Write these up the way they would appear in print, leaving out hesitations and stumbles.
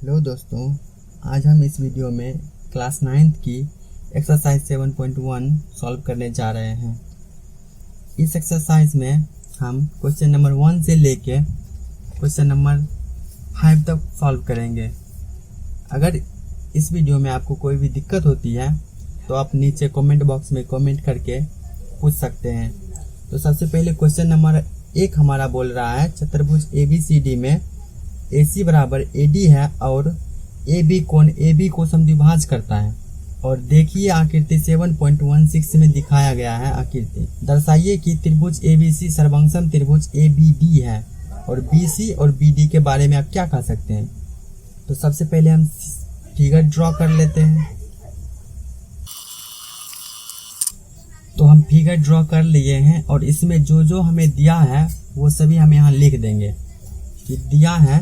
Hello दोस्तों, आज हम इस वीडियो में क्लास 9th की एक्सरसाइज 7.1 सॉल्व करने जा रहे हैं। इस एक्सरसाइज में हम क्वेश्चन नंबर 1 से लेके क्वेश्चन नंबर 5 तक सॉल्व करेंगे। अगर इस वीडियो में आपको कोई भी दिक्कत होती है तो आप नीचे कमेंट बॉक्स में कमेंट करके पूछ सकते हैं। तो सबसे पहले क्वेश्चन नंबर 1 हमारा बोल रहा है चतुर्भुज ABCD में AC बराबर AD है और AB कोण AB को समद्विभाज करता है। और देखिए आकृति 7.16 में दिखाया गया है आकृति। दर्शाइए कि त्रिभुज ABC सर्वंसम त्रिभुज ABD है और BC और BD के बारे में आप क्या कह सकते हैं। तो सबसे पहले हम फिगर ड्रॉ कर लेते हैं। तो हम फिगर ड्रॉ कर लिए हैं और इसमें जो जो हमें दिया है वो सभी हम यहाँ लिख देंगे कि दिया है।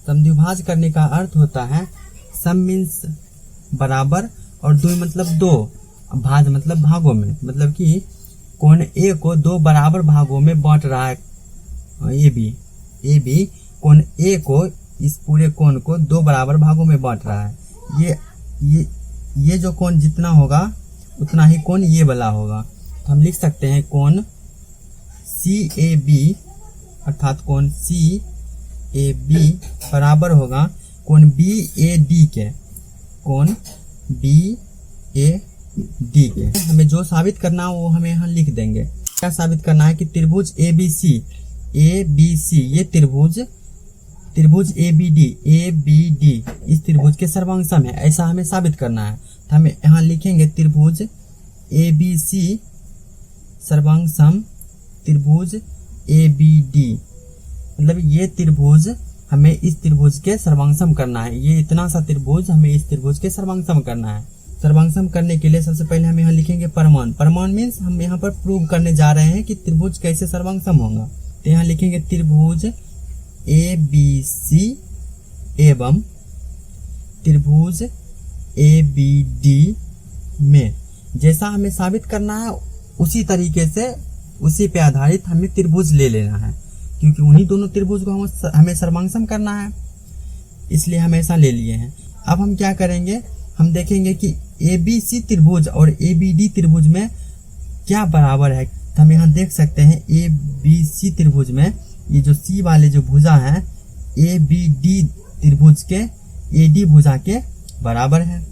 समद्विभाज करने का अर्थ होता है सम मीन्स बराबर और द्वि मतलब दो, भाज मतलब भागों में, मतलब कि कोण A को दो बराबर भागों में बांट रहा है। AB कोण A को इस पूरे कोण को दो बराबर भागों में बांट रहा है। ये जो कोण जितना होगा उतना ही कोण ये वाला होगा। तो हम लिख सकते हैं कोण CAB अर्थात कोण CAB बराबर होगा कोण BAD के, कोण BAD के। हमें जो साबित करना है वो हमें यहाँ लिख देंगे। क्या साबित करना है कि त्रिभुज ABC ये त्रिभुज ABD इस त्रिभुज के सर्वांगसम है, ऐसा हमें साबित करना है। तो हमें यहाँ लिखेंगे त्रिभुज ABC सर्वांगसम त्रिभुज ABD, मतलब ये त्रिभुज हमें इस त्रिभुज के सर्वांगसम करना है। ये इतना सा त्रिभुज हमें इस त्रिभुज के सर्वांगसम करना है। सर्वांगसम करने के लिए सबसे पहले हम यहाँ लिखेंगे प्रमाण मीन्स हम यहाँ पर प्रूव करने जा रहे हैं कि त्रिभुज कैसे सर्वांगसम होगा। तो यहाँ लिखेंगे त्रिभुज ABC एवं त्रिभुज ABD में जैसा हमें साबित करना है उसी तरीके से उसी पे आधारित हमें त्रिभुज ले लेना है, क्योंकि उन्हीं दोनों त्रिभुज को हमें सर्वांगसम करना है, इसलिए हम ऐसा ले लिए हैं। अब हम क्या करेंगे, हम देखेंगे कि ABC त्रिभुज और ABD त्रिभुज में क्या बराबर है। तो हम यहाँ देख सकते हैं ABC त्रिभुज में ये जो C वाले जो भुजा है ABD त्रिभुज के AD भुजा के बराबर है।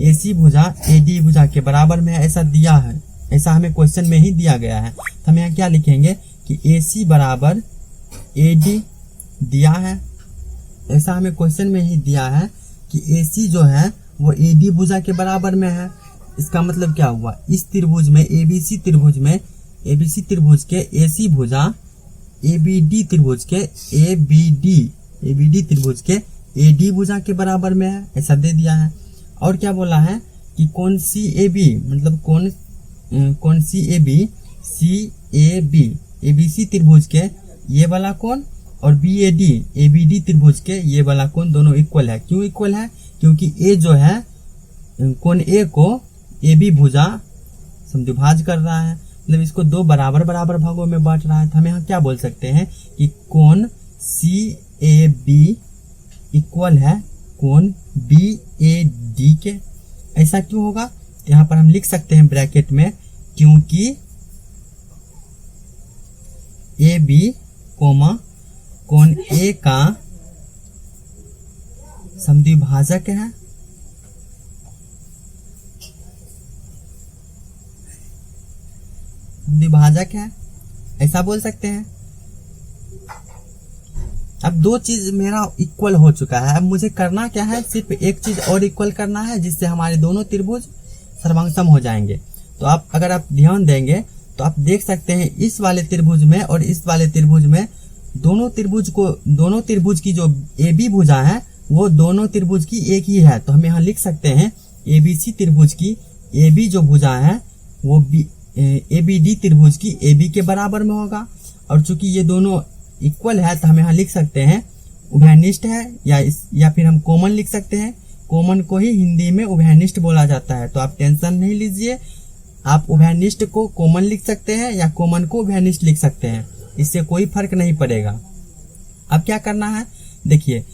AC भुजा AD भुजा के बराबर में ऐसा दिया है, ऐसा हमें क्वेश्चन में ही दिया गया है। तो हम यहाँ क्या लिखेंगे कि AC बराबर AD दिया है, ऐसा हमें क्वेश्चन में ही दिया है कि AC जो है वो AD भुजा के बराबर में है। इसका मतलब क्या हुआ, इस त्रिभुज में ABC त्रिभुज के AC भुजा ABD त्रिभुज के ABD त्रिभुज के AD भुजा के बराबर में है, ऐसा दे दिया है। और क्या बोला है कि कोण CAB मतलब कोण CAB ABC त्रिभुज के ये वाला कोण और ABD त्रिभुज के ये वाला कोण दोनों इक्वल है। क्यों इक्वल है, क्योंकि A जो है कोण A को AB भुजा समद्विभाज कर रहा है, मतलब इसको दो बराबर भागों में बांट रहा है। तो हम यहाँ क्या बोल सकते हैं कि कोण CAB इक्वल है कोण BAD के। ऐसा क्यों होगा, यहाँ पर हम लिख सकते हैं ब्रैकेट में, क्योंकि AB कोण A का समद्विभाजक है। समद्विभाजक है, ऐसा बोल सकते हैं। अब दो चीज मेरा इक्वल हो चुका है, अब मुझे करना क्या है, सिर्फ एक चीज और इक्वल करना है जिससे हमारे दोनों त्रिभुज सर्वांगसम हो जाएंगे। तो आप अगर आप ध्यान देंगे तो आप देख सकते हैं इस वाले त्रिभुज में और इस वाले त्रिभुज में दोनों त्रिभुज की जो AB भुजा है वो दोनों त्रिभुज की एक ही है। तो हम यहाँ लिख सकते हैं ABC त्रिभुज की AB जो भुजा है वो ABD त्रिभुज की AB के बराबर में होगा। और चूंकि ये दोनों इक्वल है तो हम यहाँ लिख सकते हैं उभयनिष्ठ है, या फिर हम कॉमन लिख सकते हैं। कॉमन को ही हिंदी में उभयनिष्ठ बोला जाता है। तो आप टेंशन नहीं लीजिए, आप उभयनिष्ठ को कॉमन लिख सकते हैं या कॉमन को उभयनिष्ठ लिख सकते हैं, इससे कोई फर्क नहीं पड़ेगा। अब क्या करना है, देखिए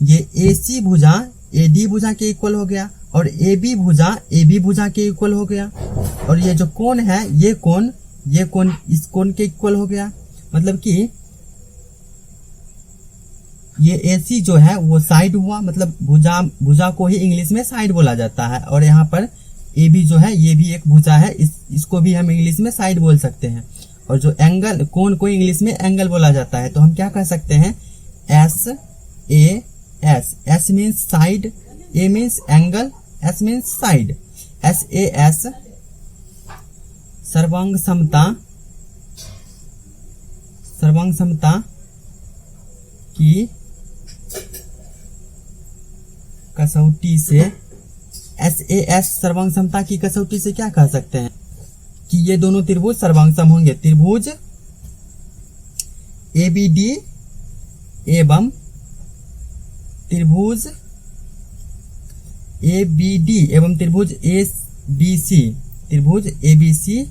ये AC भुजा AD भुजा के इक्वल हो गया और AB भुजा AB भुजा के इक्वल हो गया, और ये जो कोण है ये कोण इस कोण के इक्वल हो गया। मतलब कि ये AC जो है वो साइड हुआ, मतलब भुजा को ही इंग्लिश में साइड बोला जाता है, और यहाँ पर AB जो है ये भी एक भुजा है, इसको भी हम इंग्लिश में साइड बोल सकते हैं। और जो एंगल कोण को इंग्लिश में एंगल बोला जाता है, तो हम क्या कह सकते हैं, SAS, S means side, A means angle, S means side. SAS सर्वांग समता की कसौटी से, SAS सर्वांग समता की कसौटी से क्या कह सकते हैं कि ये दोनों त्रिभुज सर्वांग सम होंगे। त्रिभुज ABD एवं त्रिभुज ABD एवं त्रिभुज ABC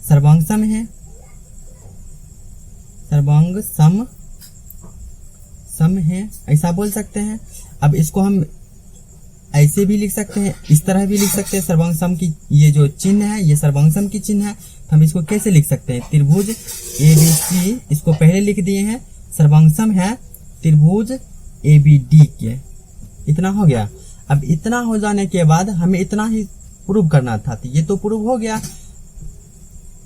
सर्वांग सम है, सर्वांग सम है, ऐसा बोल सकते हैं। अब इसको हम ऐसे भी लिख सकते हैं, इस तरह भी लिख सकते हैं। सर्वांग सम की ये जो चिन्ह है ये सर्वांग सम की चिन्ह है, तो हम इसको कैसे लिख सकते हैं, त्रिभुज ABC, इसको पहले लिख दिए हैं, सर्वांग सम है त्रिभुज ABD के। इतना हो गया। अब इतना हो जाने के बाद हमें इतना ही प्रूव करना था, तो ये तो प्रूव हो गया।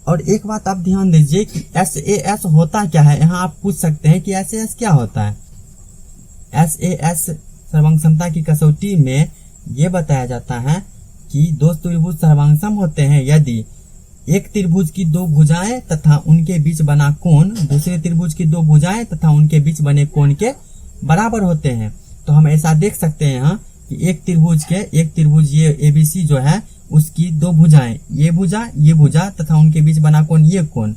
और एक बात आप ध्यान दीजिए कि SAS होता क्या है, यहाँ आप पूछ सकते हैं कि SAS क्या होता है। SAS सर्वांग समता की कसौटी में ये बताया जाता है कि दो त्रिभुज सर्वांग सम होते हैं यदि एक त्रिभुज की दो भुजाएं तथा उनके बीच बना कोण दूसरे त्रिभुज की दो भुजाएं तथा उनके बीच बने कोण के बराबर होते हैं। तो हम ऐसा देख सकते हैं यहाँ कि एक त्रिभुज ये ABC जो है उसकी दो भुजाएं, ये भुजा तथा उनके बीच बना कोण ये कोण,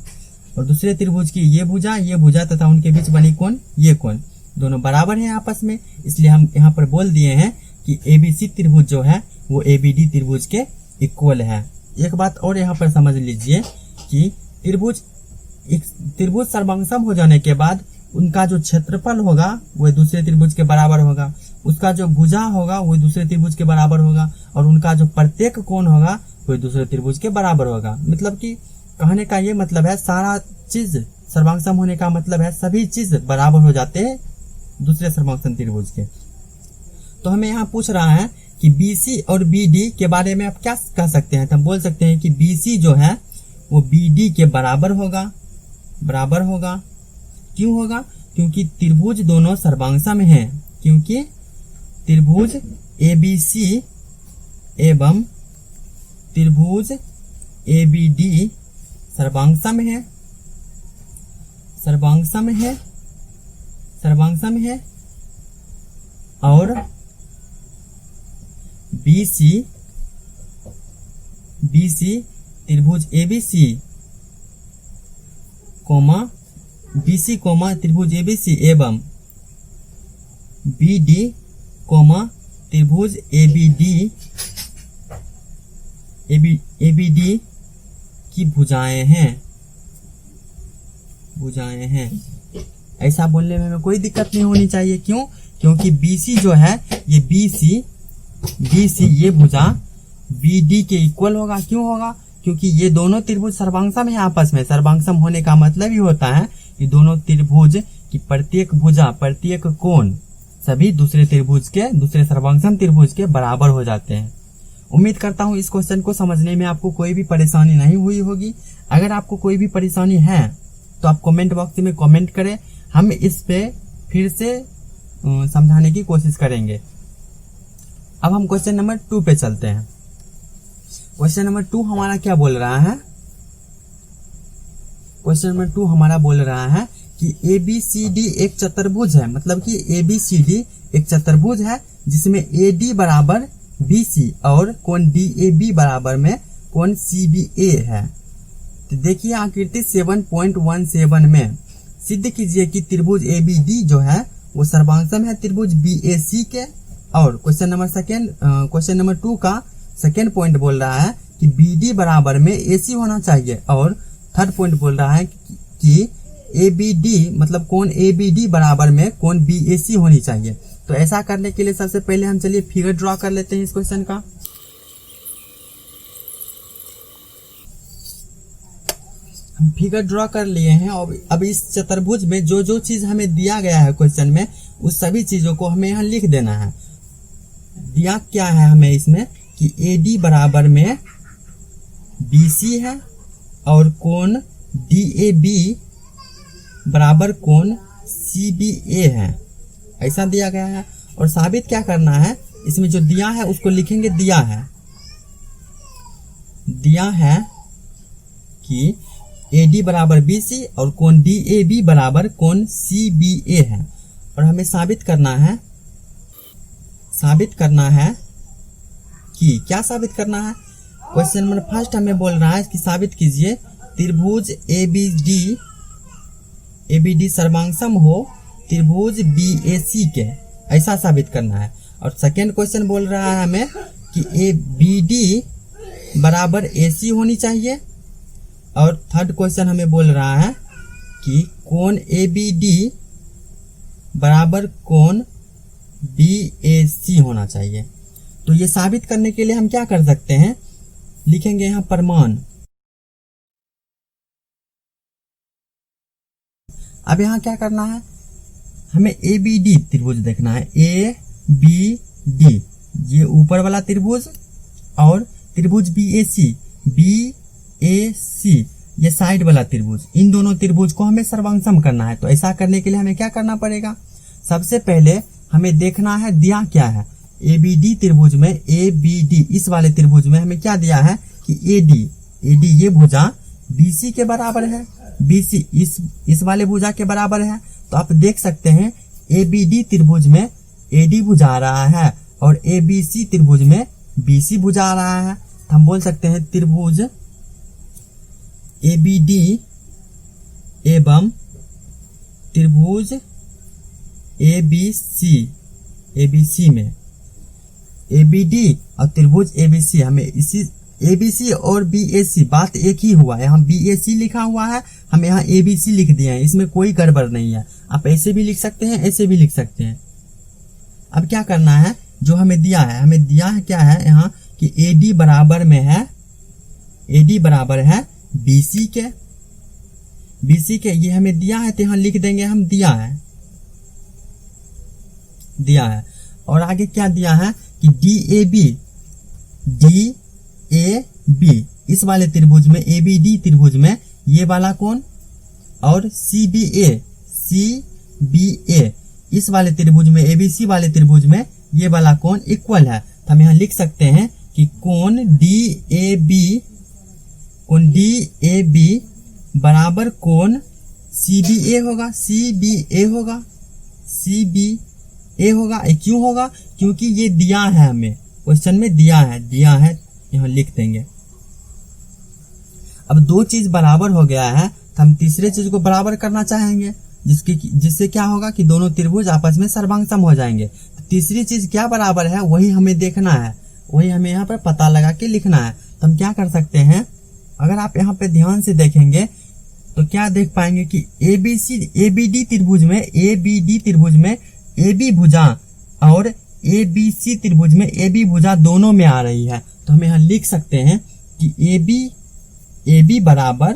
और दूसरे त्रिभुज की ये भुजा तथा उनके बीच बनी कोण ये कोण, दोनों बराबर हैं आपस में। इसलिए हम यहाँ पर बोल दिए हैं कि ABC त्रिभुज जो है वो ABD त्रिभुज के इक्वल है। एक बात और यहाँ पर समझ लीजिए कि त्रिभुज सर्वांग सम हो जाने के बाद उनका जो क्षेत्रफल होगा वो दूसरे त्रिभुज के बराबर होगा, उसका जो भुजा होगा वो दूसरे त्रिभुज के बराबर होगा, और उनका जो प्रत्येक कोण होगा वो दूसरे त्रिभुज के बराबर होगा। मतलब कि कहने का ये मतलब है सारा चीज सर्वांग सम होने का मतलब है सभी चीज बराबर हो जाते हैं दूसरे सर्वांग सम त्रिभुज के। तो हमें यहाँ पूछ रहा है कि BC और BD के बारे में आप क्या कह सकते हैं, तो हम बोल सकते हैं कि BC जो है वो BD के बराबर होगा। क्यों होगा? क्योंकि त्रिभुज दोनों सर्वांग सम हैं, क्योंकि त्रिभुज ABC एवं त्रिभुज ABD सर्वांग सम है और BC त्रिभुज ABC त्रिभुज ABC एवं BD त्रिभुज ABD की भुजाएं हैं। ऐसा बोलने में हमें कोई दिक्कत नहीं होनी चाहिए। क्यों? क्योंकि BC जो है ये BC ये भुजा BD के इक्वल होगा। क्यों होगा? क्योंकि ये दोनों त्रिभुज सर्वांग सम है आपस में। सर्वांग सम होने का मतलब ही होता है कि दोनों त्रिभुज की प्रत्येक भुजा प्रत्येक कोण सभी दूसरे सर्वांग सम त्रिभुज के बराबर हो जाते हैं। उम्मीद करता हूँ इस क्वेश्चन को समझने में आपको कोई भी परेशानी नहीं हुई होगी। अगर आपको कोई भी परेशानी है तो आप कमेंट बॉक्स में कमेंट करें, हम इस पे फिर से समझाने की कोशिश करेंगे। अब हम क्वेश्चन नंबर 2 पे चलते हैं। क्वेश्चन नंबर 2 हमारा क्या बोल रहा है? क्वेश्चन नंबर 2 हमारा बोल रहा है कि ABCD एक चतुर्भुज है। मतलब कि ABCD एक चतुर्भुज है जिसमें AD बराबर BC और कोण DAB बराबर में कोण CBA है। तो देखिए आकृति 7.17 में सिद्ध कीजिए कि त्रिभुज ABD जो है वो सर्वांग सम है त्रिभुज BAC के। और क्वेश्चन नंबर 2 का सेकेंड पॉइंट बोल रहा है कि BD बराबर में AC होना चाहिए, और थर्ड पॉइंट बोल रहा है कि ABD मतलब कोण ABD बराबर में कोण BAC होनी चाहिए। तो ऐसा करने के लिए सबसे पहले हम चलिए फिगर ड्रॉ कर लेते हैं इस क्वेश्चन का। हम फिगर ड्रॉ कर लिए हैं और अब इस चतुर्भुज में जो जो चीज हमें दिया गया है क्वेश्चन में उस सभी चीजों को हमें यहाँ लिख देना है। दिया क्या है हमें इसमें कि AD बराबर में BC है और कोण DAB बराबर कोण CBA है, ऐसा दिया गया है। और साबित क्या करना है, इसमें जो दिया है उसको लिखेंगे। दिया है कि AD बराबर BC और कोण DAB बराबर कोण CBA है। और हमें साबित करना है कि क्या साबित करना है। क्वेश्चन नंबर फर्स्ट हमें बोल रहा है कि साबित कीजिए त्रिभुज ABD सर्वांगसम हो त्रिभुज BAC के, ऐसा साबित करना है। और सेकेंड क्वेश्चन बोल रहा है हमें कि ABD बराबर AC होनी चाहिए। और थर्ड क्वेश्चन हमें बोल रहा है कि कोण ABD बराबर कोण BAC होना चाहिए। तो ये साबित करने के लिए हम क्या कर सकते हैं, लिखेंगे यहाँ प्रमाण। अब यहाँ क्या करना है, हमें ABD त्रिभुज देखना है। ABD ये ऊपर वाला त्रिभुज और त्रिभुज BAC ये साइड वाला त्रिभुज, इन दोनों त्रिभुज को हमें सर्वांगसम करना है। तो ऐसा करने के लिए हमें क्या करना पड़ेगा, सबसे पहले हमें देखना है दिया क्या है। ABD त्रिभुज में ABD इस वाले त्रिभुज में हमें क्या दिया है कि AD ये भुजा BC के बराबर है, BC इस वाले भुजा के बराबर है। तो आप देख सकते हैं ABD त्रिभुज में AD भुजा आ रहा है और ABC त्रिभुज में BC भुजा आ रहा है। तो हम बोल सकते हैं त्रिभुज ABD एवं त्रिभुज ABC में ABD और त्रिभुज ABC, हमें इसी ABC और BAC बात एक ही हुआ है। यहाँ BAC लिखा हुआ है, हम यहाँ ABC लिख दिए हैं, इसमें कोई गड़बड़ नहीं है। आप ऐसे भी लिख सकते हैं, ऐसे भी लिख सकते हैं। अब क्या करना है, जो हमें दिया है, हमें दिया है क्या है यहाँ कि AD बराबर में है, AD बराबर है BC के, ये हमें दिया है तो यहाँ लिख देंगे हम दिया है। और आगे क्या दिया है कि DAB इस वाले त्रिभुज में ABD त्रिभुज में ये वाला कोण और CBA इस वाले त्रिभुज में ABC वाले त्रिभुज में ये वाला कोण इक्वल है। तो हम यहाँ लिख सकते हैं कि कोण DAB बराबर कोण CBA होगा। क्यों होगा, क्योंकि ये दिया है, हमें क्वेश्चन में दिया है, यहाँ लिख देंगे। अब दो चीज बराबर हो गया है तो हम तीसरे चीज को बराबर करना चाहेंगे, जिससे क्या होगा कि दोनों त्रिभुज आपस में सर्वांगसम हो जाएंगे। तो तीसरी चीज क्या बराबर है वही हमें देखना है, वही हमें यहाँ पर पता लगा के लिखना है। तो हम क्या कर सकते हैं, अगर आप यहाँ पे ध्यान से देखेंगे तो क्या देख पाएंगे कि ABD त्रिभुज में AB भुजा और ABC त्रिभुज में AB भुजा दोनों में आ रही है। तो हम यहाँ लिख सकते हैं कि AB बराबर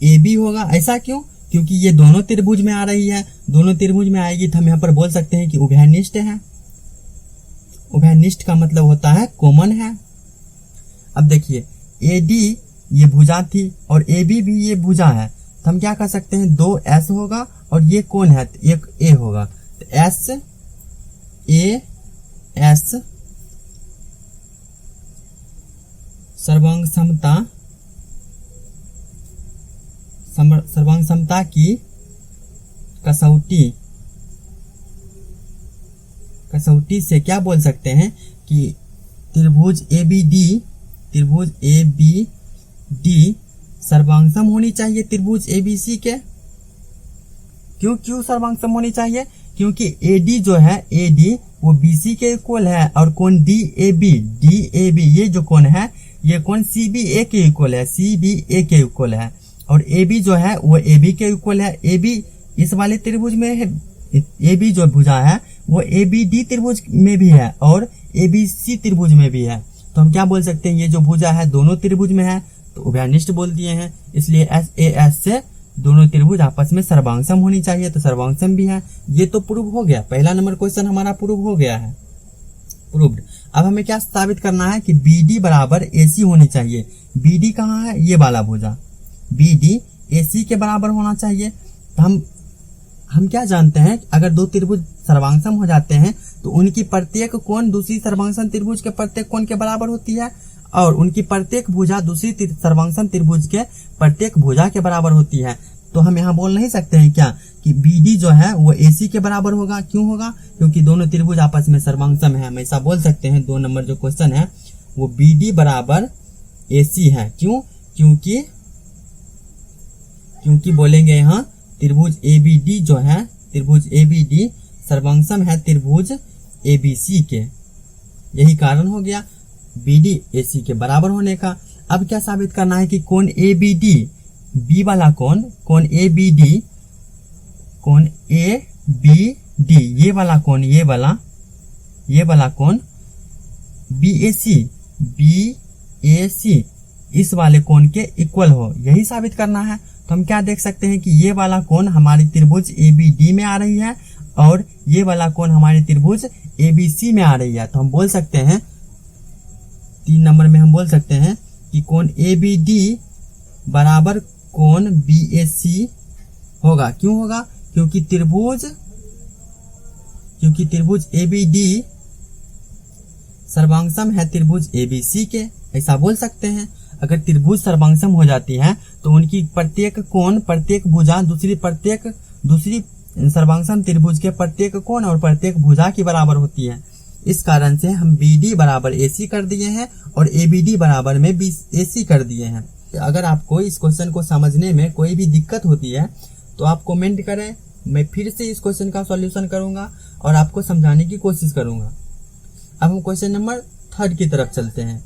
AB होगा। ऐसा क्यों, क्योंकि ये दोनों त्रिभुज में आ रही है, दोनों त्रिभुज में आएगी तो हम यहाँ पर बोल सकते हैं कि उभयनिष्ठ है। उभयनिष्ठ का मतलब होता है कॉमन है। अब देखिए AD ये भुजा थी और AB भी ये भुजा है, तो हम क्या कर सकते हैं, 2S होगा और ये कौन है, तो एक A होगा। तो S सर्वांगसमता की कसौटी से क्या बोल सकते हैं कि त्रिभुज ABD सर्वांगसम होनी चाहिए त्रिभुज ABC के। क्यों सर्वांगसम होनी चाहिए, क्योंकि AD जो है AD वो BC के इक्वल है और कोण DAB ये जो कोण है ये कोण CBA के इक्वल है, और ए बी जो है वो ए बी के इक्वल है। ए बी इस वाले त्रिभुज में है, ए बी जो भुजा है वो ए बी डी त्रिभुज में भी है और ए बी सी त्रिभुज में भी है। तो हम क्या बोल सकते हैं, ये जो भुजा है दोनों त्रिभुज में है, तो उभयनिष्ठ बोल दिए हैं। इसलिए एस ए एस से दोनों त्रिभुज आपस में सर्वांगसम होनी चाहिए, तो सर्वांगसम भी है। ये तो प्रूव हो गया, पहला नंबर क्वेश्चन हमारा प्रूव हो गया है, प्रूव्ड। अब हमें क्या साबित करना है कि बी डी बराबर ए सी होनी चाहिए। बी डी कहाँ है, ये वाला भुजा, बी डी ए सी के बराबर होना चाहिए। तो हम क्या जानते हैं, अगर दो त्रिभुज सर्वांगसम हो जाते हैं तो उनकी प्रत्येक कोण दूसरी सर्वांगसम त्रिभुज के प्रत्येक कोण के बराबर होती है और उनकी प्रत्येक भुजा दूसरी सर्वांगसम त्रिभुज के प्रत्येक भुजा के बराबर होती है। तो हम यहाँ बोल नहीं सकते हैं क्या कि BD जो है वो AC के बराबर होगा। क्यों होगा, क्योंकि दोनों त्रिभुज आपस में सर्वांगसम है। हम ऐसा बोल सकते हैं, 2 नंबर जो क्वेश्चन है वो BD बराबर AC है। क्यों, क्योंकि बोलेंगे यहाँ त्रिभुज ABD जो है, त्रिभुज ABD सर्वांगसम है त्रिभुज ABC के, यही कारण हो गया BD AC के बराबर होने का। अब क्या साबित करना है कि कोण ABD, बी वाला कोण ABD, कोण ABD, ये वाला कोण, ये वाला कोण BAC इस वाले कोण के इक्वल हो, यही साबित करना है। तो हम क्या देख सकते हैं कि ये वाला कोण हमारी त्रिभुज ABD में आ रही है और ये वाला कोण हमारी त्रिभुज ABC में आ रही है। तो हम बोल सकते हैं 3 नंबर में हम बोल सकते हैं कि कोण ABD बराबर कोण BAC होगा। क्यों होगा, क्योंकि त्रिभुज ABD सर्वांगसम है त्रिभुज ABC के, ऐसा बोल सकते हैं। अगर त्रिभुज सर्वांगसम हो जाती है तो उनकी प्रत्येक कोण, प्रत्येक भुजा दूसरी सर्वांगसम त्रिभुज के प्रत्येक कोण और प्रत्येक भुजा की बराबर होती है। इस कारण से हम BD बराबर AC कर दिए हैं और ABD बराबर में AC कर दिए हैं। अगर आपको इस क्वेश्चन को समझने में कोई भी दिक्कत होती है तो आप कमेंट करें, मैं फिर से इस क्वेश्चन का सॉल्यूशन करूंगा और आपको समझाने की कोशिश करूंगा। अब हम क्वेश्चन नंबर 3 की तरफ चलते हैं।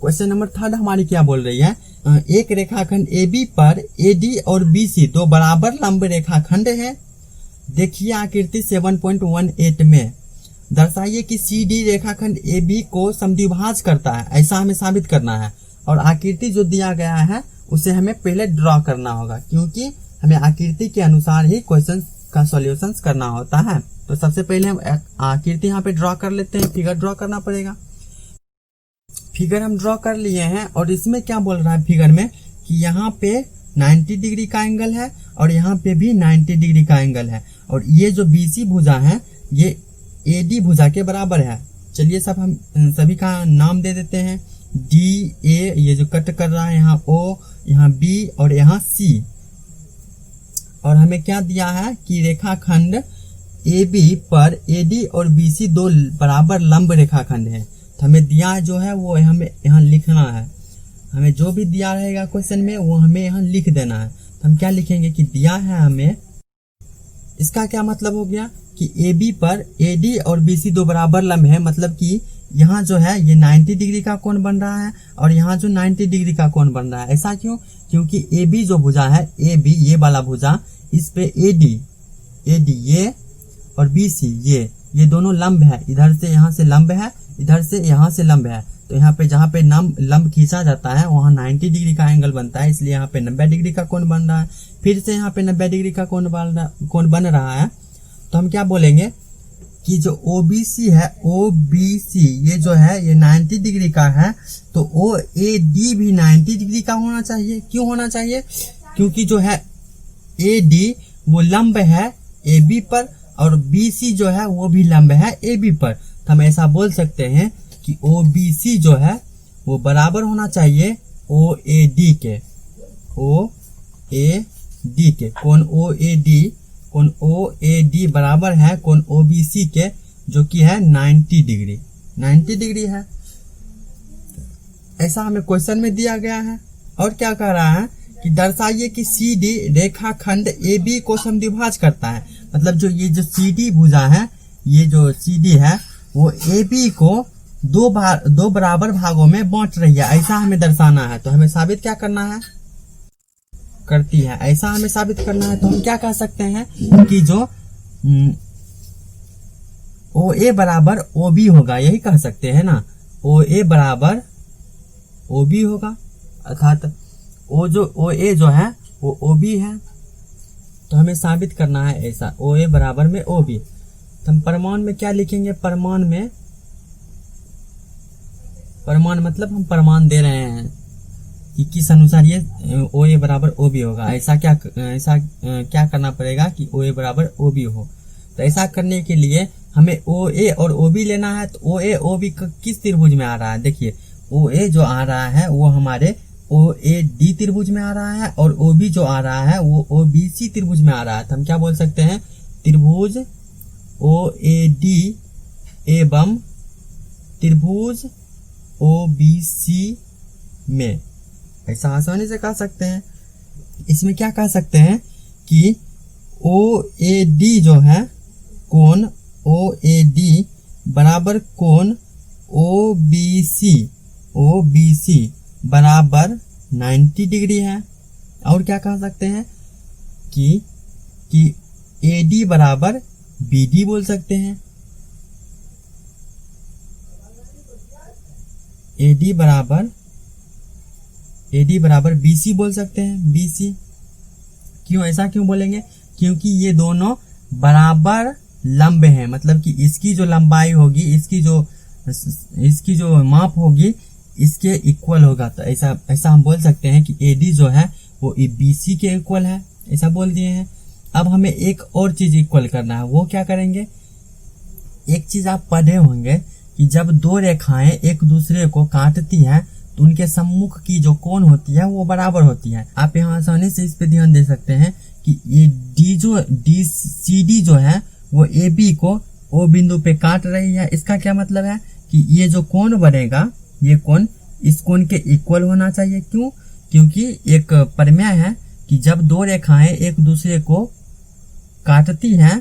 क्वेश्चन नंबर 3 हमारी क्या बोल रही है, एक रेखाखंड AB पर AD और BC 2 बराबर लंब रेखाखंड है। देखिए आकृति 7.18 में दर्शाइए कि CD रेखाखंड AB को समद्विभाज करता है, ऐसा हमें साबित करना है। और आकृति जो दिया गया है उसे हमें पहले ड्रॉ करना होगा, क्योंकि हमें आकृति के अनुसार ही क्वेश्चन का सॉल्यूशन करना होता है। तो सबसे पहले हम आकृति यहाँ पे ड्रॉ कर लेते हैं, फिगर ड्रॉ करना पड़ेगा। फिगर हम ड्रॉ कर लिए हैं और इसमें क्या बोल रहा है फिगर में कि यहाँ पे 90 डिग्री का एंगल है और यहाँ पे भी 90 डिग्री का एंगल है और ये जो BC भुजा है ये AD भुजा के बराबर है। चलिए हम सभी का नाम दे देते हैं, DA ये जो कट कर रहा है, यहाँ O, यहाँ B और यहाँ C। और हमें क्या दिया है कि रेखाखंड AB पर AD और BC 2 बराबर लंब रेखाखंड है। तो हमें दिया जो है वो हमें यहाँ लिखना है, हमें जो भी दिया रहेगा क्वेश्चन में वो हमें यहाँ लिख देना है। तो हम क्या लिखेंगे कि दिया है हमें, इसका क्या मतलब हो गया कि AB पर AD और BC 2 बराबर लंब है, मतलब कि यहाँ जो है ये 90 डिग्री का कोण बन रहा है और यहाँ जो 90 डिग्री का कोण बन रहा है। ऐसा क्यों, क्योंकि AB जो भुजा है AB ये वाला भुजा, इस पे AD ये और BC ये दोनों लंब है, इधर से यहाँ से लंब है, इधर से यहाँ से लंब है। तो यहाँ पे जहाँ पे लंब खींचा जाता है वहाँ 90 डिग्री का एंगल बनता है, इसलिए यहाँ पे 90 डिग्री का कोण बन रहा है। फिर से यहाँ पे 90 डिग्री का कोण बन रहा है। तो हम क्या बोलेंगे कि जो OBC है, OBC ये जो है ये 90 डिग्री का है, तो OAD भी 90 डिग्री का होना चाहिए। क्यों होना चाहिए, क्योंकि जो है AD वो लंब है AB पर और BC जो है वो भी लंब है AB पर। तो हम ऐसा बोल सकते हैं कि OBC जो है वो बराबर होना चाहिए OAD के, कोण OAD बराबर है कोण OBC के, जो कि है 90 डिग्री है। ऐसा हमें क्वेश्चन में दिया गया है। और क्या कह रहा है कि दर्शाइए कि CD रेखाखंड AB को समद्विभाज करता है, मतलब जो ये जो CD भुजा है, ये जो CD है वो AB को 2 बराबर भागों में बांट रही है, ऐसा हमें दर्शाना है। तो हमें साबित क्या करना है, करती है, ऐसा हमें साबित करना है। तो हम क्या कह सकते हैं कि जो ओ ए बराबर ओ बी होगा, यही कह सकते हैं ना, ओ ए बराबर ओ बी होगा, अर्थात ओ ए जो है वो ओ बी है। तो हमें साबित करना है ऐसा, ओ ए बराबर में ओ बी। तो हम परमाणु में क्या लिखेंगे, परमाणु मतलब हम प्रमाण दे रहे हैं कि किस अनुसार ये ओ ए बराबर ओ बी होगा। ऐसा क्या करना पड़ेगा कि ओ ए बराबर ओ बी हो। तो ऐसा करने के लिए हमें ओ ए और ओ बी लेना है। तो ओ ए ओ बी किस त्रिभुज में आ रहा है, देखिए ओ ए जो आ रहा है वो हमारे ओ ए डी त्रिभुज में आ रहा है, और ओ बी जो आ रहा है वो ओ बी सी त्रिभुज में आ रहा है। तो हम क्या बोल सकते हैं, त्रिभुज ओ ए डी एवं त्रिभुज ओ बी सी में, ऐसा आसानी से कह सकते हैं। इसमें क्या कह सकते हैं कि ओ ए डी जो है कोण ओ ए डी बराबर कोण ओ बी सी बराबर 90 डिग्री है। और क्या कह सकते हैं कि ए डी बराबर बी डी बोल सकते हैं, ए डी बराबर बी सी बोल सकते हैं, बी सी। क्यों, ऐसा क्यों बोलेंगे, क्योंकि ये दोनों बराबर लंबे हैं, मतलब कि इसकी जो लंबाई होगी, इसकी जो माप होगी इसके इक्वल होगा। तो ऐसा हम बोल सकते हैं कि एडी जो है वो बीसी के इक्वल है, ऐसा बोल दिए हैं। अब हमें एक और चीज इक्वल करना है, वो क्या करेंगे, एक चीज आप पढ़े होंगे कि जब दो रेखाएं एक दूसरे को काटती हैं तो उनके सम्मुख की जो कोण होती है वो बराबर होती है। आप यहाँ आसानी से इस पे ध्यान दे सकते हैं कि ये डी सी डी जो है वो ए बी को ओ बिंदु पे काट रही है। इसका क्या मतलब है कि ये जो कोण बनेगा, ये कोण इस कोण के इक्वल होना चाहिए। क्यों, क्योंकि एक प्रमेय है कि जब दो रेखाएं एक दूसरे को काटती हैं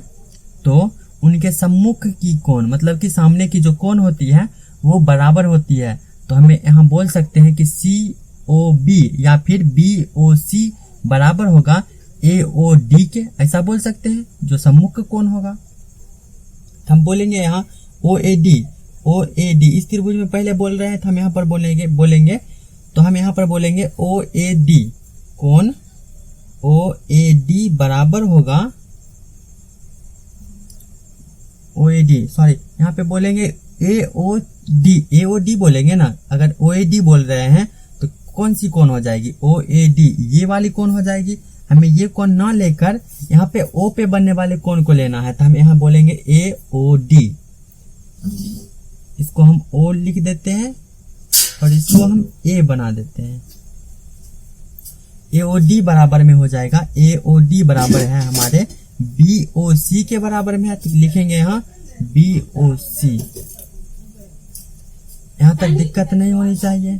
तो उनके सम्मुख की कोण, मतलब कि सामने की जो कोण होती है वो बराबर होती है। तो हमें यहाँ बोल सकते हैं कि सी ओ बी या फिर बी ओ सी बराबर होगा ए ओ डी के, ऐसा बोल सकते हैं, जो सम्मुख कोण होगा। हम बोलेंगे यहाँ ओ ए डी इस त्रिभुज में पहले बोल रहे हैं, तो हम यहाँ पर बोलेंगे तो हम यहाँ पर बोलेंगे ओ ए डी कोण ओ ए डी बराबर होगा ओ ए डी, सॉरी यहाँ पे बोलेंगे ए ओ डी बोलेंगे ना। अगर ओ ए डी बोल रहे हैं तो कौन सी कोण हो जाएगी, ओ ए डी, ये वाली कोण हो जाएगी। हमें ये कोण ना लेकर यहाँ पे ओ पे बनने वाले कोण को लेना है। तो हम यहाँ बोलेंगे ए ओ डी, इसको हम ओ लिख देते हैं और इसको हम ए बना देते हैं। ए ओ डी बराबर में हो जाएगा, ए ओ डी बराबर है हमारे बी ओ सी के बराबर में है। तो लिखेंगे यहाँ बी ओ सी। यहाँ तक दिक्कत नहीं होनी चाहिए।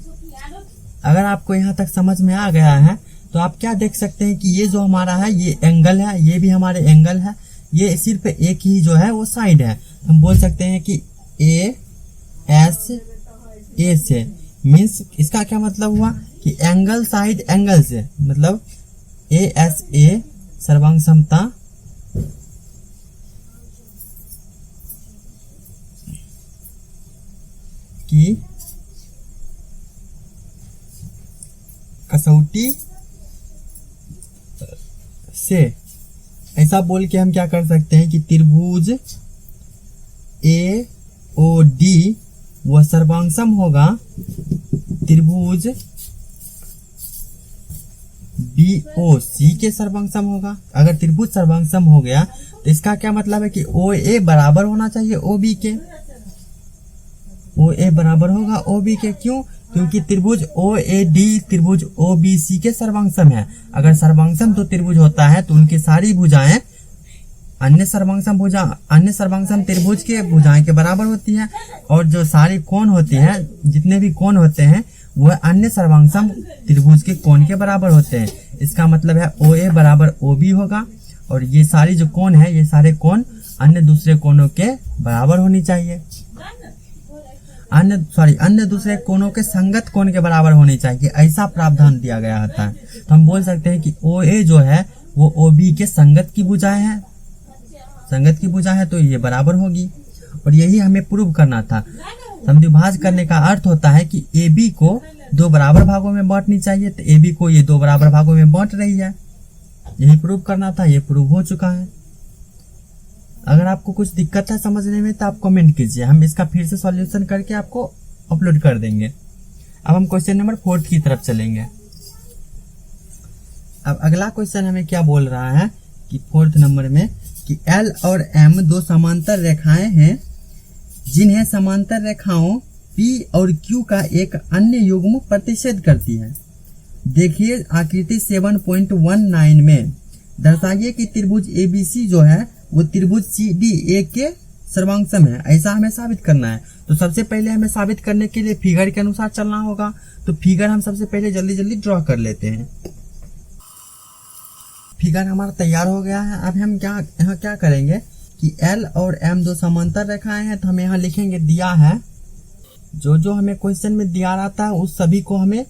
अगर आपको यहाँ तक समझ में आ गया है तो आप क्या देख सकते हैं कि ये जो हमारा है ये एंगल है, ये भी हमारे एंगल है, ये सिर्फ एक ही जो है वो साइड है। हम बोल सकते हैं कि ए एस ए से, मीन्स इसका क्या मतलब हुआ कि एंगल साइड एंगल से, मतलब ए एस ए सर्वांग समता की कसौटी से, ऐसा बोल के हम क्या कर सकते हैं कि त्रिभुज ए ओ डी वह सर्वांगसम होगा त्रिभुज बी ओ सी के सर्वांगसम होगा। अगर त्रिभुज सर्वांगसम हो गया तो इसका क्या मतलब है कि ओ ए बराबर होना चाहिए ओ बी के, ओ ए बराबर होगा ओ बी के। क्यों, क्योंकि त्रिभुज ओ ए डी त्रिभुज ओ बी सी के सर्वांगसम है। अगर सर्वांगसम तो त्रिभुज होता है तो उनकी सारी भुजाएं अन्य सर्वांगसम त्रिभुज के भुजाएं के बराबर होती है, और जो सारी कोण होती है, जितने भी कोण होते हैं वह अन्य सर्वांगसम त्रिभुज के कोण के बराबर होते हैं। इसका मतलब है ओ ए बराबर ओ बी होगा, और ये सारी जो कोण है ये सारे कोण अन्य दूसरे कोणों के बराबर होनी चाहिए। अन्य दूसरे कोणों के संगत कोण के बराबर होने चाहिए, ऐसा प्रावधान दिया गया होता है। तो हम बोल सकते हैं कि OA जो है वो OB के संगत की भुजाएं है, संगत की भुजा है, तो ये बराबर होगी। और यही हमें प्रूव करना था। समद्विभाज करने का अर्थ होता है कि AB को दो बराबर भागों में बांटनी चाहिए, तो AB को ये दो बराबर भागों में बांट रही है, यही प्रूव करना था। ये प्रूव हो चुका है। अगर आपको कुछ दिक्कत है समझने में तो आप कमेंट कीजिए, हम इसका फिर से सॉल्यूशन करके आपको अपलोड कर देंगे। अब हम क्वेश्चन नंबर 4 की तरफ चलेंगे। अब अगला क्वेश्चन हमें क्या बोल रहा है कि 4th नंबर में कि L और M दो समांतर रेखाएं हैं जिन्हें समांतर रेखाओं P और Q का एक अन्य युग्म प्रतिच्छेद करती है। देखिए आकृति 7.19 में दर्शाइए कि त्रिभुज ABC जो है वो त्रिभुज CDA के सर्वांगसम है, ऐसा हमें साबित करना है। तो सबसे पहले हमें साबित करने के लिए फिगर के अनुसार चलना होगा। तो फिगर हम सबसे पहले जल्दी जल्दी ड्रॉ कर लेते हैं। फिगर हमारा तैयार हो गया है। अब हम यहाँ क्या करेंगे कि L और M दो समांतर रेखाएं हैं, तो हम यहाँ लिखेंगे दिया है, जो हमें क्वेश्चन में दिया रहता है उस सभी को हमें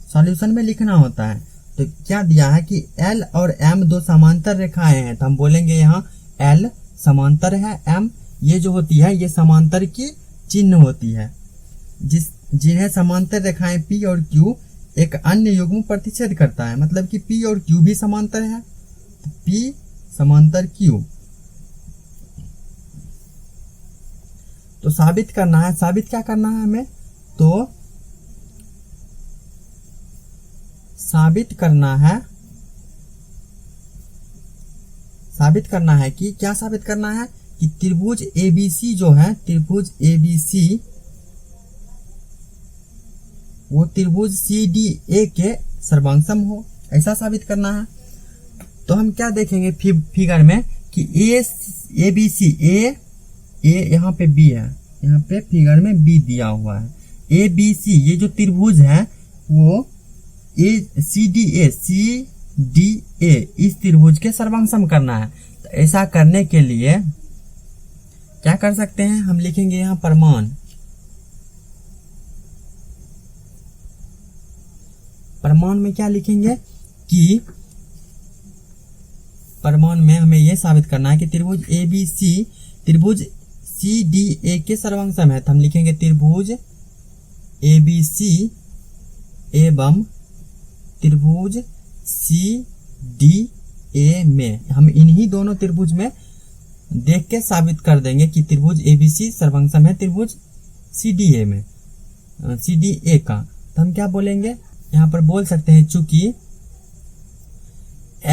सॉल्यूशन में लिखना होता है। तो क्या दिया है कि L और M दो समांतर रेखाएं हैं, तो हम बोलेंगे यहाँ L समांतर है, M ये जो होती है ये समांतर की चिन्ह होती है, जिन्हें समांतर रेखाएं P और Q एक अन्य युग्म प्रतिच्छेद करता है। मतलब कि P और Q भी समांतर है, तो P समांतर Q। तो साबित करना है, साबित क्या करना है हमें, तो साबित करना है कि क्या साबित करना है कि त्रिभुज ABC जो है, त्रिभुज ABC वो त्रिभुज CDA के सर्वांगसम हो, ऐसा साबित करना है। तो हम क्या देखेंगे फिगर में कि ABC A यहाँ पे B है, यहाँ पे फिगर में B दिया हुआ है। ABC ये जो त्रिभुज है वो CDA इस त्रिभुज के सर्वांगसम करना है। तो ऐसा करने के लिए क्या कर सकते हैं, हम लिखेंगे यहाँ प्रमाण। प्रमाण में क्या लिखेंगे कि प्रमाण में हमें यह साबित करना है कि त्रिभुज ABC त्रिभुज CDA के सर्वांगसम है। तो हम लिखेंगे त्रिभुज ABC एवं त्रिभुज CDA में, हम इन्हीं दोनों त्रिभुज में देख के साबित कर देंगे कि त्रिभुज ABC सर्वांगसम है त्रिभुज CDA में, CDA का। तो हम क्या बोलेंगे, यहाँ पर बोल सकते हैं चूंकि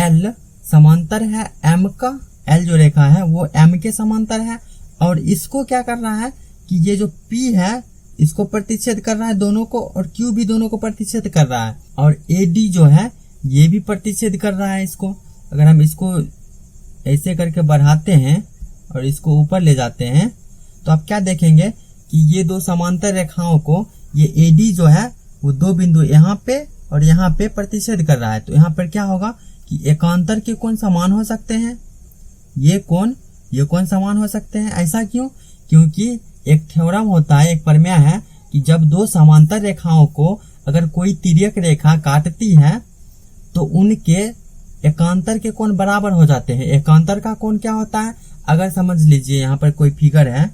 L समांतर है M का, L जो रेखा है वो M के समांतर है, और इसको क्या कर रहा है कि ये जो P है इसको प्रतिच्छेद कर रहा है दोनों को, और Q भी दोनों को प्रतिच्छेद कर रहा है, और AD जो है ये भी प्रतिच्छेद कर रहा है इसको। अगर हम इसको ऐसे करके बढ़ाते हैं और इसको ऊपर ले जाते हैं तो आप क्या देखेंगे कि ये दो समांतर रेखाओं को ये AD जो है वो दो बिंदु यहाँ पे और यहाँ पे प्रतिच्छेद कर रहा है। तो यहाँ पर क्या होगा कि एकांतर के कोण समान हो सकते हैं, ये कोण समान हो सकते हैं। ऐसा क्यों? क्योंकि एक थ्योरम होता है, एक प्रमेय है कि जब दो समांतर रेखाओं को अगर कोई तिर्यक रेखा काटती है तो उनके एकांतर के कोण बराबर हो जाते हैं। एकांतर का कोण क्या होता है, अगर समझ लीजिए यहाँ पर कोई फिगर है,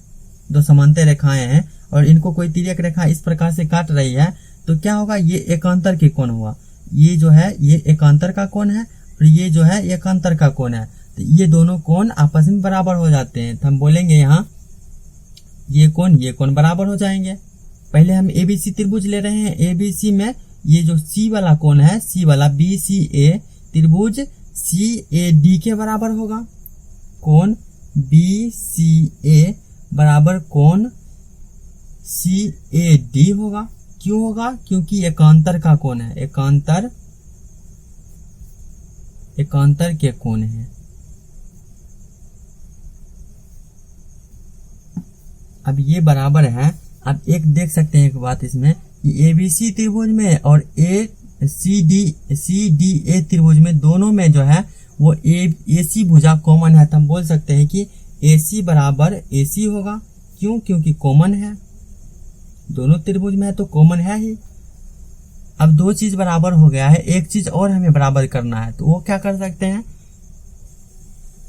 दो समांतर रेखाएं हैं और इनको कोई तिर्यक रेखा इस प्रकार से काट रही है, तो क्या होगा, ये एकांतर के कोण हुआ। ये जो है ये एकांतर का कोण है और ये जो है एकांतर का कोण है, तो ये दोनों कोण आपस में बराबर हो जाते हैं। तो हम बोलेंगे यहाँ ये कोण बराबर हो जाएंगे। पहले हम ABC त्रिभुज ले रहे हैं, ABC में ये जो C वाला कोण है, C वाला BCA त्रिभुज CAD के बराबर होगा। कोण BCA बराबर कोण CAD होगा। क्यों होगा? क्योंकि एकांतर का कोण है, एकांतर के कोण है। अब ये बराबर है। अब एक देख सकते हैं एक बात इसमें कि ABC त्रिभुज में और CDA त्रिभुज में दोनों में जो है वो AC भुजा कॉमन है। तो हम बोल सकते हैं कि AC बराबर AC होगा। क्यों? क्योंकि कॉमन है। दोनों त्रिभुज में है तो कॉमन है ही। अब दो चीज बराबर हो गया है, एक चीज और हमें बराबर करना है, तो वो क्या कर सकते हैं,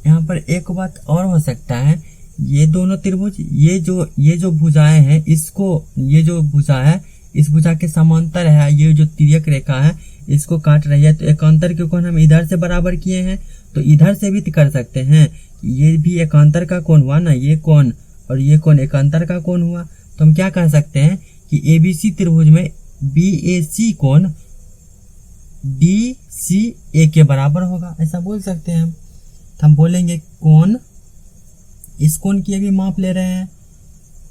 यहाँ पर एक बात और हो सकता है, ये दोनों त्रिभुज, ये जो भुजाएं हैं, इसको, ये जो भुजा है इस भुजा के समांतर है, ये जो तिर्यक रेखा है इसको काट रही है, तो एकांतर के कोण हम इधर से बराबर किए हैं, तो इधर से भी कर सकते हैं। ये भी एकांतर का कोण हुआ ना, ये कोण और ये कोण एकांतर का कोण हुआ, तो हम क्या कह सकते हैं कि एबीसी त्रिभुज में बीएसी कोण डीसीए के बराबर होगा, ऐसा बोल सकते हैं हम। तो हम बोलेंगे कोण, इस कोण की भी माप ले रहे हैं,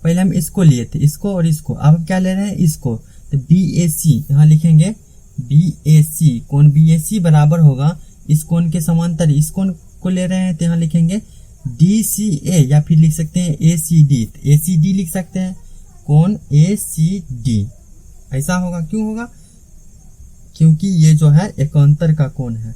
पहले हम इसको लिए थे, इसको और इसको, अब हम क्या ले रहे हैं, इसको, तो BAC यहाँ लिखेंगे, BAC कोण BAC बराबर होगा इस कोण के समांतर, इस कोण को ले रहे हैं तो यहाँ लिखेंगे DCA, या फिर लिख सकते हैं ACD, तो ACD लिख सकते हैं, कोण ACD ऐसा होगा। क्यों होगा, क्योंकि ये जो है एकांतर का कोण है।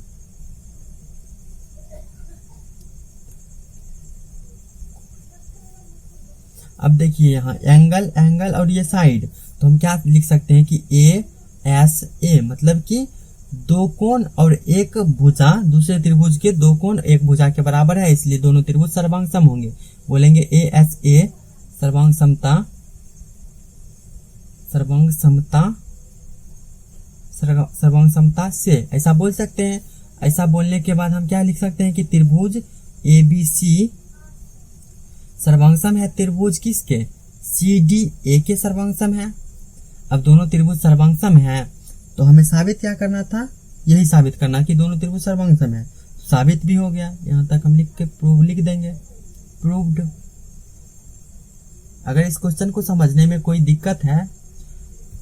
अब देखिए यहाँ एंगल और ये साइड, तो हम क्या लिख सकते हैं कि ASA मतलब कि दो कोण और एक भुजा दूसरे त्रिभुज के दो कोण एक भुजा के बराबर है, इसलिए दोनों त्रिभुज सर्वांग सम होंगे। बोलेंगे ASA सर्वांग समता से, ऐसा बोल सकते हैं। ऐसा बोलने के बाद हम क्या लिख सकते हैं कि त्रिभुज ABC सर्वांग सम है त्रिभुज किसके, CDA के सर्वांग सम है। अब दोनों त्रिभुज सर्वांग सम है तो हमें साबित क्या करना था, यही साबित करना कि दोनों त्रिभुज सर्वांग सम है, साबित भी हो गया। यहाँ तक हम लिख के प्रूव लिख देंगे, प्रूव्ड। अगर इस क्वेश्चन को समझने में कोई दिक्कत है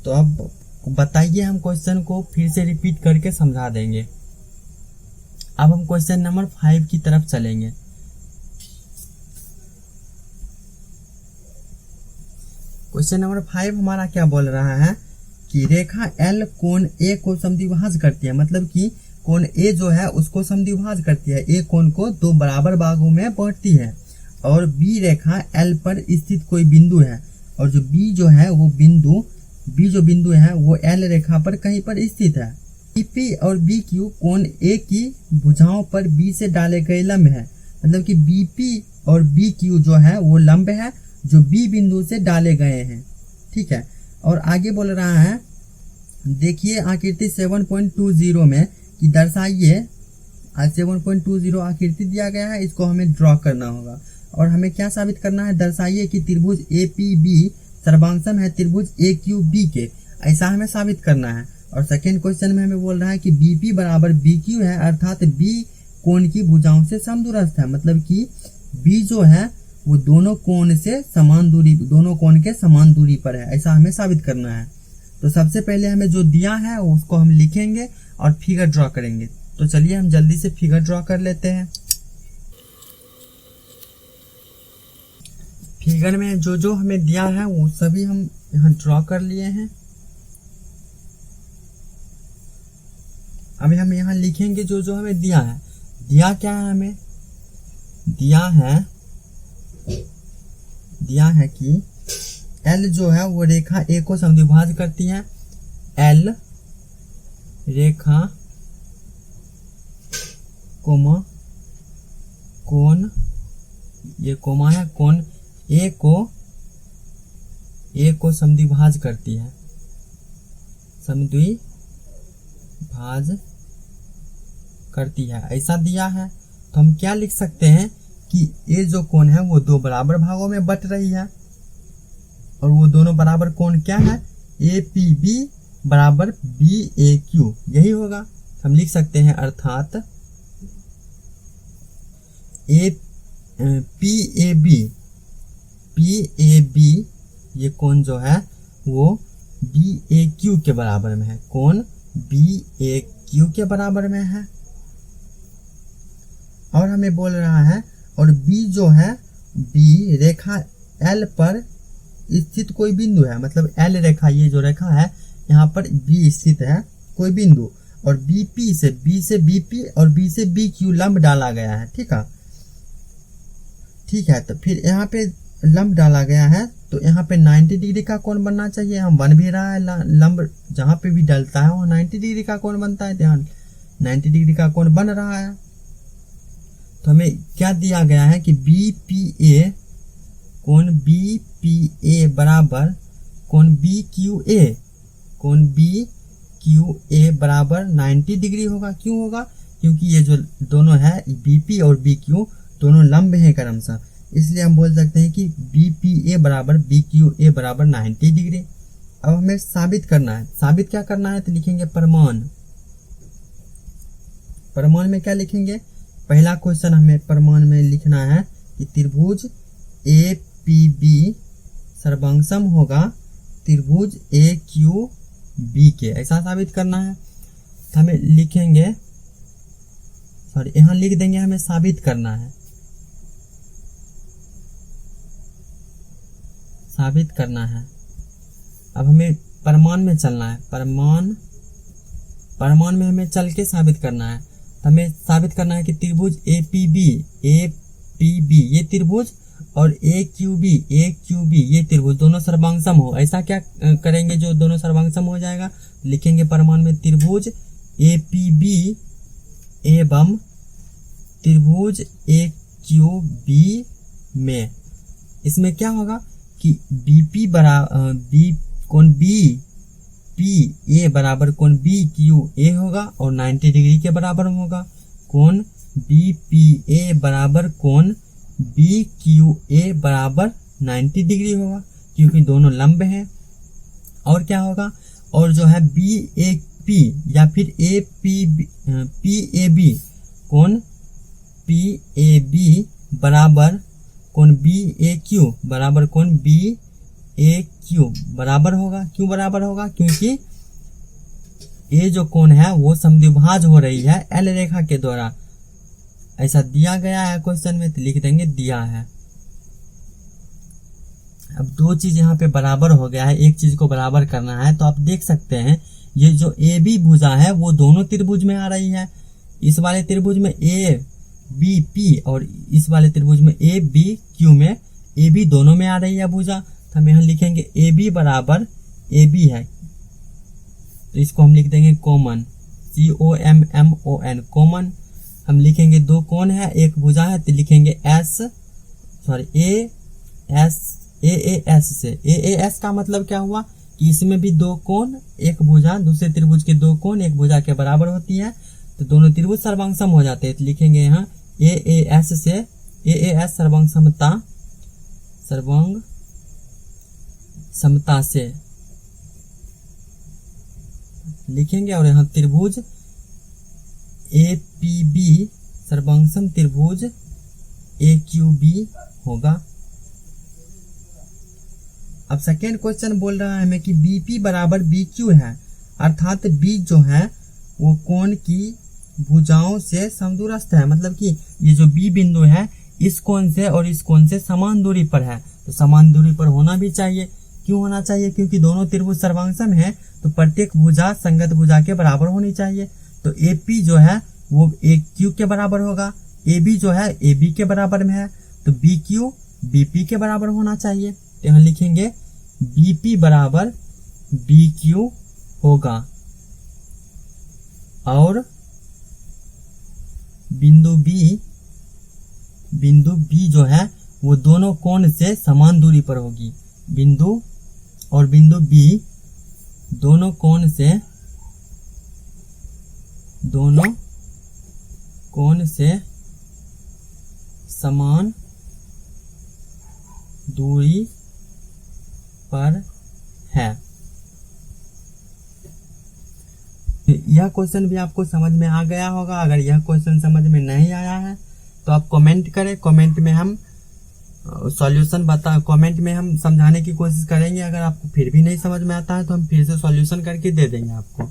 तो अब बताइए, हम क्वेश्चन को फिर से रिपीट करके समझा देंगे। अब हम क्वेश्चन नंबर 5 की तरफ चलेंगे। क्वेश्चन नंबर 5 हमारा क्या बोल रहा है कि रेखा L कोण A को समद्विभाज करती है, मतलब कि कोण A जो है उसको समद्विभाज करती है, A कोण को दो बराबर भागों में बांटती है, और B रेखा L पर स्थित कोई बिंदु है, और जो B जो है वो बिंदु है वो L रेखा पर कहीं पर स्थित है। BP और BQ कोण A की भुजाओं पर B से डाले गए लंब है, मतलब कि BP और BQ जो है वो लंब है जो B बिंदु से डाले गए हैं, ठीक है। और आगे बोल रहा है, देखिए आकृति 7.20 में कि दर्शाइए, 7.20 आकृति दिया गया है, इसको हमें ड्रॉ करना होगा, और हमें क्या साबित करना है, दर्शाइए कि त्रिभुज APB सर्वांग सम है त्रिभुज AQB के, ऐसा हमें साबित करना है। और सेकेंड क्वेश्चन में हमें बोल रहा है कि BP बराबर BQ है, अर्थात B कोण की भुजाओं से समदूरस्थ है, मतलब कि B जो है वो दोनों कोण के समान दूरी पर है, ऐसा हमें साबित करना है। तो सबसे पहले हमें जो दिया है उसको हम लिखेंगे और फिगर ड्रॉ करेंगे। तो चलिए हम जल्दी से फिगर ड्रॉ कर लेते हैं। फिगर में जो हमें दिया है वो सभी हम यहाँ ड्रॉ कर लिए हैं। अभी हम यहाँ लिखेंगे जो हमें दिया है। दिया क्या है, हमें दिया है कि L जो है वो रेखा A को समद्विभाज करती है, L रेखा कोमा कोण, ये कोमा है, कोण A को समद्विभाज करती है, समद्विभाज करती है, ऐसा दिया है। तो हम क्या लिख सकते हैं कि A जो कोण है वो दो बराबर भागों में बट रही है, और वो दोनों बराबर कोण क्या है, APB बराबर BAQ, यही होगा। हम लिख सकते हैं अर्थात PAB ये कोण जो है वो BAQ के बराबर में है, कोण BAQ के बराबर में है। और हमें बोल रहा है, और B जो है, B रेखा L पर स्थित कोई बिंदु है, मतलब L रेखा, ये जो रेखा है यहाँ पर B स्थित है कोई बिंदु, और B से BP और B से BQ लंब डाला गया है, ठीक है। तो फिर यहाँ पे लंब डाला गया है तो यहाँ पे 90 डिग्री का कोण बनना चाहिए। हम बन भी रहा है, लंब जहाँ पे भी डलता है वो 90 डिग्री का कोण बनता है, ध्यान 90 डिग्री का कोण बन रहा है। तो हमें क्या दिया गया है कि BPA कोण BPA बराबर कोण BQA, कोण BQA बराबर 90 डिग्री होगा। क्यों होगा? क्योंकि ये जो दोनों है BP और BQ दोनों लंब हैं क्रमशः, इसलिए हम बोल सकते हैं कि BPA बराबर BQA बराबर 90 डिग्री। अब हमें साबित करना है। साबित क्या करना है? तो लिखेंगे प्रमाण। प्रमाण में क्या लिखेंगे? पहला क्वेश्चन हमें प्रमाण में लिखना है कि त्रिभुज APB सर्वांगसम होगा त्रिभुज AQB के, ऐसा साबित करना है। तो हमें लिखेंगे, सॉरी यहाँ लिख देंगे, हमें साबित करना है, साबित करना है। अब हमें प्रमाण में चलना है। प्रमाण में हमें चल के साबित करना है। तो हमें साबित करना है कि त्रिभुज APB ये त्रिभुज और AQB ये त्रिभुज दोनों सर्वांगसम हो। ऐसा क्या करेंगे जो दोनों सर्वांगसम हो जाएगा? लिखेंगे प्रमाण में त्रिभुज APB एवं त्रिभुज AQB में, इसमें क्या होगा कि BP बराबर कोण BPA बराबर कोण BQA होगा और 90 डिग्री के बराबर होगा। कोण BPA बराबर कोण BQA बराबर 90 डिग्री होगा क्योंकि दोनों लंब हैं। और क्या होगा? और जो है BAP या फिर PAB कोण PAB बराबर कोण BAQ बराबर कोण BAQ बराबर होगा। क्यों बराबर होगा? क्योंकि ये जो कोण है वो समद्विभाज हो रही है L रेखा के द्वारा, ऐसा दिया गया है क्वेश्चन में, तो लिख देंगे दिया है। अब दो चीज यहाँ पे बराबर हो गया है, एक चीज को बराबर करना है। तो आप देख सकते हैं ये जो AB भुजा है वो दोनों त्रिभुज में आ रही है। इस वाले त्रिभुज में ABP और इस वाले त्रिभुज में ABQ में AB दोनों में आ रही है भुजा। तो हम यहाँ लिखेंगे AB बराबर AB है, तो इसको हम लिख देंगे कॉमन, COMMON कॉमन। हम लिखेंगे दो कोण है, एक भुजा है, तो लिखेंगे AAS से। AAS का मतलब क्या हुआ कि इसमें भी दो कोण, एक भुजा दूसरे त्रिभुज के दो कोण एक भुजा के बराबर होती है, तो दोनों त्रिभुज सर्वांगसम हो जाते हैं। तो लिखेंगे यहाँ AAS से, AAS सर्वांग से लिखेंगे। और यहाँ त्रिभुज APB सर्वांगसम त्रिभुज AQB होगा। अब सेकेंड क्वेश्चन बोल रहा है हमें कि BP बराबर BQ है, अर्थात B जो है वो कोण की भुजाओं से समदूरस्थ है। मतलब कि ये जो B बिंदु है इस कोण से और इस कोण से समान दूरी पर है, तो समान दूरी पर होना भी चाहिए। क्यों होना चाहिए? क्योंकि दोनों त्रिभुज सर्वांगसम है, तो प्रत्येक भुजा संगत भुजा के बराबर होनी चाहिए। तो AP जो है वो AQ के बराबर होगा, AB जो है AB के बराबर में है, तो BQ BP के बराबर होना चाहिए। तो यहाँ लिखेंगे BP बराबर BQ होगा और बिंदु B जो है वो दोनों कोण से समान दूरी पर होगी। बिंदु B दोनों कोण से समान दूरी पर है। यह क्वेश्चन भी आपको समझ में आ गया होगा। अगर यह क्वेश्चन समझ में नहीं आया है तो आप कमेंट करें, कमेंट में हम कमेंट में हम समझाने की कोशिश करेंगे। अगर आपको फिर भी नहीं समझ में आता है तो हम फिर से सॉल्यूशन करके दे देंगे आपको।